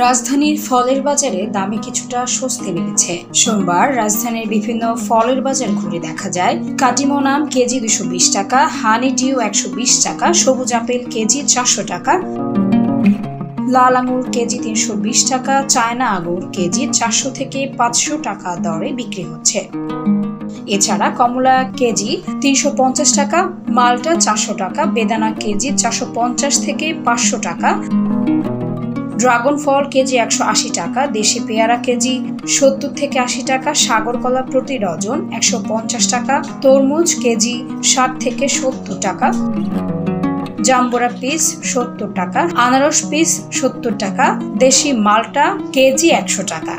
রাজধানীর ফলের বাজারে দামে কিছুটা স্বস্তি মিলেছে। সোমবার রাজধানীর বিভিন্ন ফলের বাজার ঘুরে দেখা যায়, কাটিমন আম কেজি 220 টাকা, হানি ডিউ 120 টাকা, সবুজ আপেল কেজি 400 টাকা, লাল আঙুর কেজি 320 টাকা, চায়না আঙুর কেজি 400 থেকে 500 টাকা দরে বিক্রি হচ্ছে। এছাড়া কমলা কেজি 350 টাকা, মালটা 400 টাকা, বেদানা কেজি 450 থেকে 500 টাকা, ড্রাগন ফল কেজি 180 টাকা, দেশি পেয়ারা কেজি 70 থেকে 80 টাকা, সাগর কলা প্রতি ডজন 150 টাকা, তরমুজ কেজি 60 থেকে 70 টাকা, জাম্বুরা পিস 70 টাকা, আনারস পিস 70 টাকা, দেশি মালটা কেজি 100 টাকা।